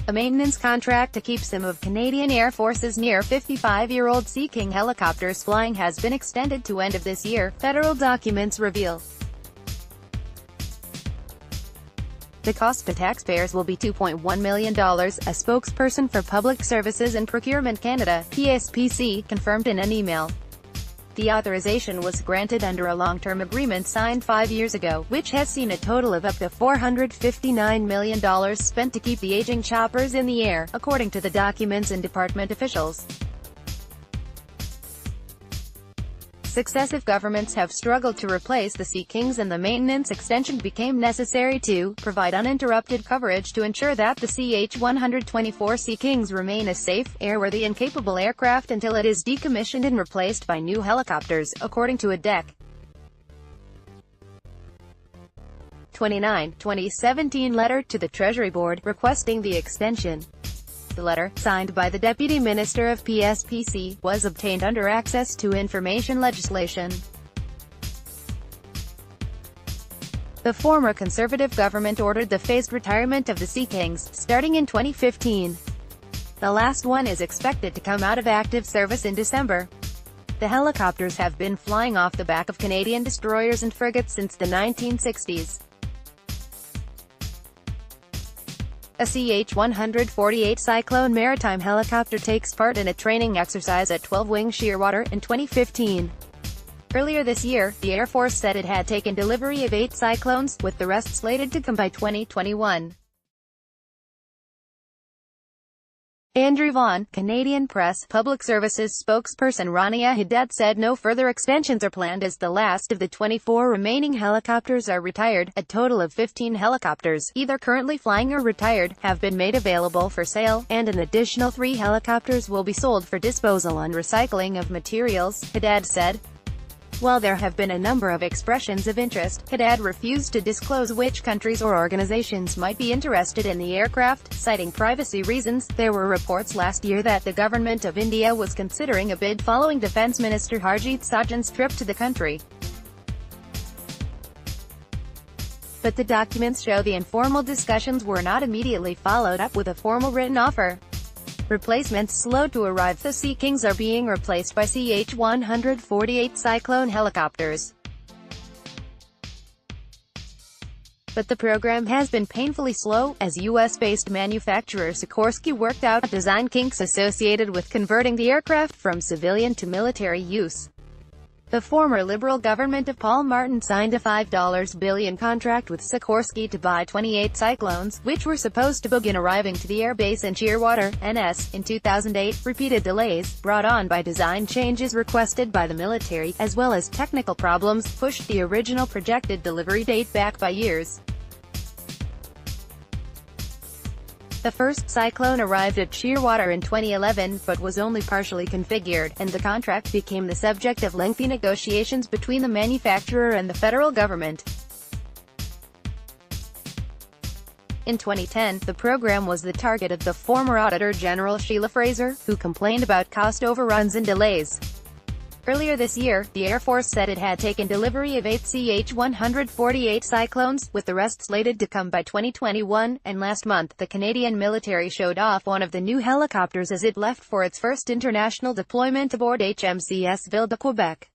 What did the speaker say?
A maintenance contract to keep some of Canadian Air Force's near 55-year-old Sea King helicopters flying has been extended to end of this year, federal documents reveal. The cost to taxpayers will be $2.1 million, a spokesperson for Public Services and Procurement Canada, PSPC, confirmed in an email. The authorization was granted under a long-term agreement signed 5 years ago, which has seen a total of up to $459 million spent to keep the aging choppers in the air, according to the documents and department officials. Successive governments have struggled to replace the Sea Kings, and the maintenance extension became necessary to provide uninterrupted coverage to ensure that the CH-124 Sea Kings remain a safe, airworthy and capable aircraft until it is decommissioned and replaced by new helicopters, according to a DEC. 2017 letter to the Treasury Board, requesting the extension. The letter, signed by the Deputy Minister of PSPC, was obtained under Access to Information legislation. The former Conservative government ordered the phased retirement of the Sea Kings, starting in 2015. The last one is expected to come out of active service in December. The helicopters have been flying off the back of Canadian destroyers and frigates since the 1960s. A CH-148 Cyclone maritime helicopter takes part in a training exercise at 12 Wing Shearwater in 2015. Earlier this year, the Air Force said it had taken delivery of 8 Cyclones, with the rest slated to come by 2021. Andrew Vaughan, Canadian Press Public Services spokesperson Rania Haddad said no further extensions are planned as the last of the 24 remaining helicopters are retired. A total of 15 helicopters, either currently flying or retired, have been made available for sale, and an additional 3 helicopters will be sold for disposal and recycling of materials, Haddad said. While there have been a number of expressions of interest, Haddad refused to disclose which countries or organizations might be interested in the aircraft, citing privacy reasons. There were reports last year that the government of India was considering a bid following Defence Minister Harjit Sajjan's trip to the country. But the documents show the informal discussions were not immediately followed up with a formal written offer. Replacements slow to arrive. The Sea Kings are being replaced by CH-148 Cyclone helicopters. But the program has been painfully slow, as US-based manufacturer Sikorsky worked out design kinks associated with converting the aircraft from civilian to military use. The former Liberal government of Paul Martin signed a $5 billion contract with Sikorsky to buy 28 Cyclones, which were supposed to begin arriving to the airbase in Shearwater, NS, in 2008. Repeated delays, brought on by design changes requested by the military, as well as technical problems, pushed the original projected delivery date back by years. The first Cyclone arrived at Shearwater in 2011, but was only partially configured, and the contract became the subject of lengthy negotiations between the manufacturer and the federal government. In 2010, the program was the target of the former Auditor General Sheila Fraser, who complained about cost overruns and delays. Earlier this year, the Air Force said it had taken delivery of 8 CH-148 Cyclones, with the rest slated to come by 2021, and last month, the Canadian military showed off one of the new helicopters as it left for its first international deployment aboard HMCS Ville de Quebec.